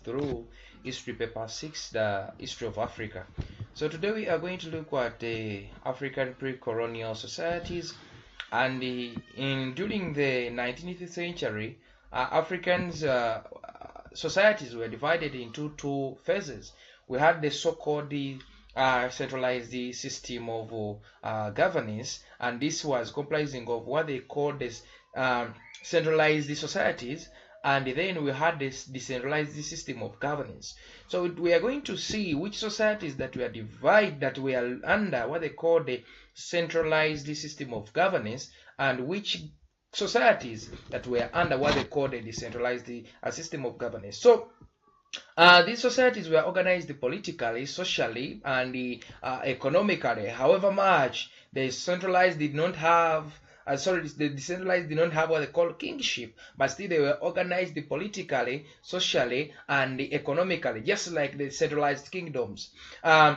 through History Paper 6, the history of Africa. So today we are going to look at the African pre-colonial societies, and during the 19th century, Africans societies were divided into two phases. We had the so-called centralized system of governance, and this was comprising of what they called this centralized societies, and then we had this decentralized system of governance. So we are going to see which societies that were divided, that were under what they call the centralized system of governance, and which societies that were under what they call the decentralized system of governance. So these societies were organized politically, socially, and economically. However much the centralized did not have, the decentralized did not have what they call kingship, but still they were organized politically, socially, and economically, just like the centralized kingdoms. The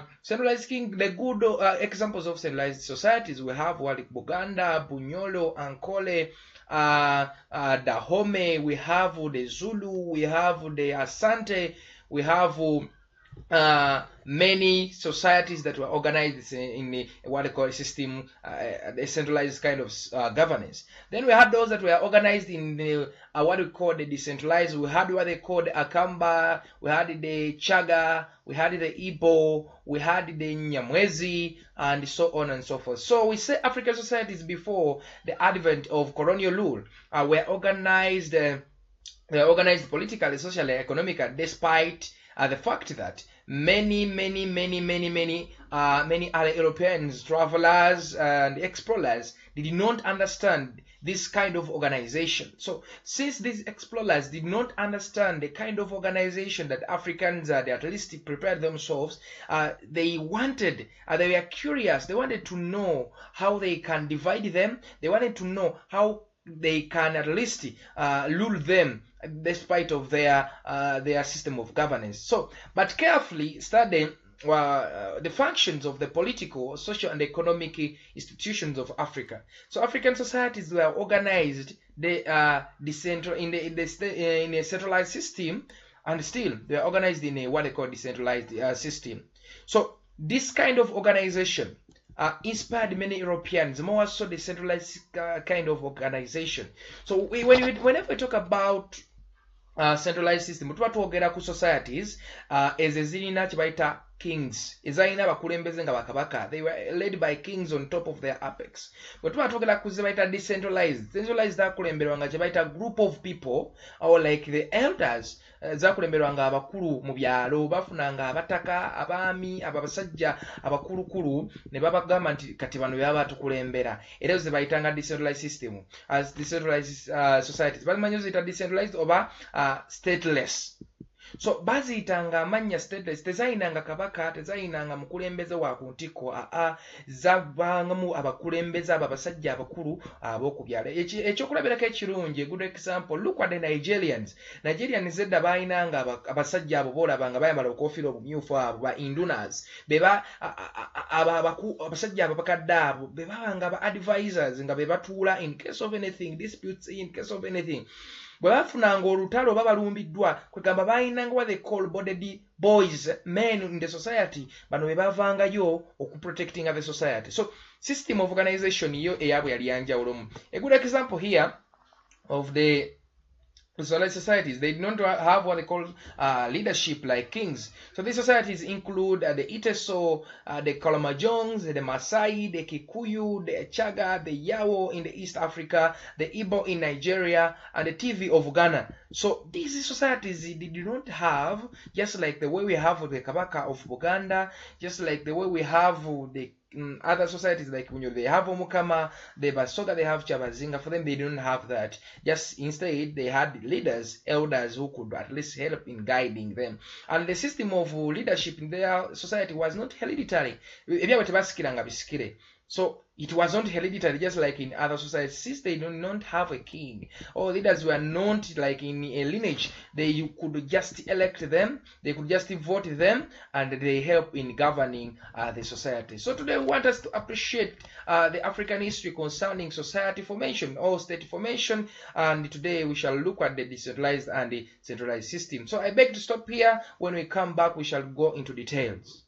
good examples of centralized societies we have what Buganda, Bunyolo, Ankole, Dahomey, we have the Zulu, we have the Asante, we have many societies that were organized in what they call a system, a centralized kind of governance. Then we had those that were organized in the, what we call the decentralized. We had what they called Akamba, we had the Chaga, we had the Igbo, we had the Nyamwezi, and so on and so forth. So we say African societies before the advent of colonial rule were organized politically, socially, economically, despite the fact that many other Europeans, travelers and explorers did not understand this kind of organization. So since these explorers did not understand the kind of organization that Africans they at least prepared themselves, they were curious, they wanted to know how they can divide them, they wanted to know how they can at least rule them despite of their system of governance. So, but carefully study the functions of the political, social, and economic institutions of Africa. So, African societies were organized in a centralized system, and still they are organized in a what they call decentralized system. So, this kind of organization inspired many Europeans, more so the centralized kind of organization. So whenever we talk about centralized system, tuba twogera ku societies ezo zirina kyebayita kings, ezalina abakulembeze nga bakabaka. They were led by kings on top of their apex. Bwe tuba twogera ku zebayita decentralized, zakulemberwa nga kyebayita group of people, or like the elders, zakulemberwa nga abakulu mu byalo, bafunanga abataka, abaami, abasajja abakulukulu, ne babagamba nti kati bano byaba batukulembera. Era ezo zebayitanga decentralized system, as decentralized societies. Bamanyi ziyita decentralized oba stateless. So baziyitanga amanya stateless, tezayinanga kabaka, tezayinanga mukulembeze wa ku ntiko, zabangamu abakulembeze abo abasajja abakulu ab'okubyalo. Ekyokulabirako ekirungi, a good example, look at the Nigerians edda bayinanga abasajja abo boolaba nga bayambala obukofiira obumyufu abo ba indunas, abasajja abo bakadde abo bebabanga ba advisors nga bebatuula in case of anything, disputes in case of anything. Bwe bafunanga olutalo oba balumbiddwa, kwegamba bayinanga what they call bodied boys, men in the society, bano be bavangayo okuprotectinga the society. So system of organization yo eyabwe yali yanjawulomu. A good example here of the decentralized societies, they did not have what they call leadership like kings. So these societies include the Iteso, the Kalamajongs, the Masai, the Kikuyu, the Chaga, the Yawo in the East Africa, the Igbo in Nigeria, and the TV of Ghana. So these societies did not have, just like the way we have the Kabaka of Buganda, just like the way we have the other societies like they have Omukama, the Basoga, they have Chabazinga. For them, they don't have that. Just instead, they had leaders, elders who could at least help in guiding them. And the system of leadership in their society was not hereditary. So it was not hereditary, just like in other societies. Since they do not have a king, or leaders were not like in a lineage, you could just elect them, they could just vote them, and they help in governing the society. So today we want us to appreciate the African history concerning society formation or state formation, and today we shall look at the decentralized and the centralized system. So I beg to stop here. When we come back, we shall go into details.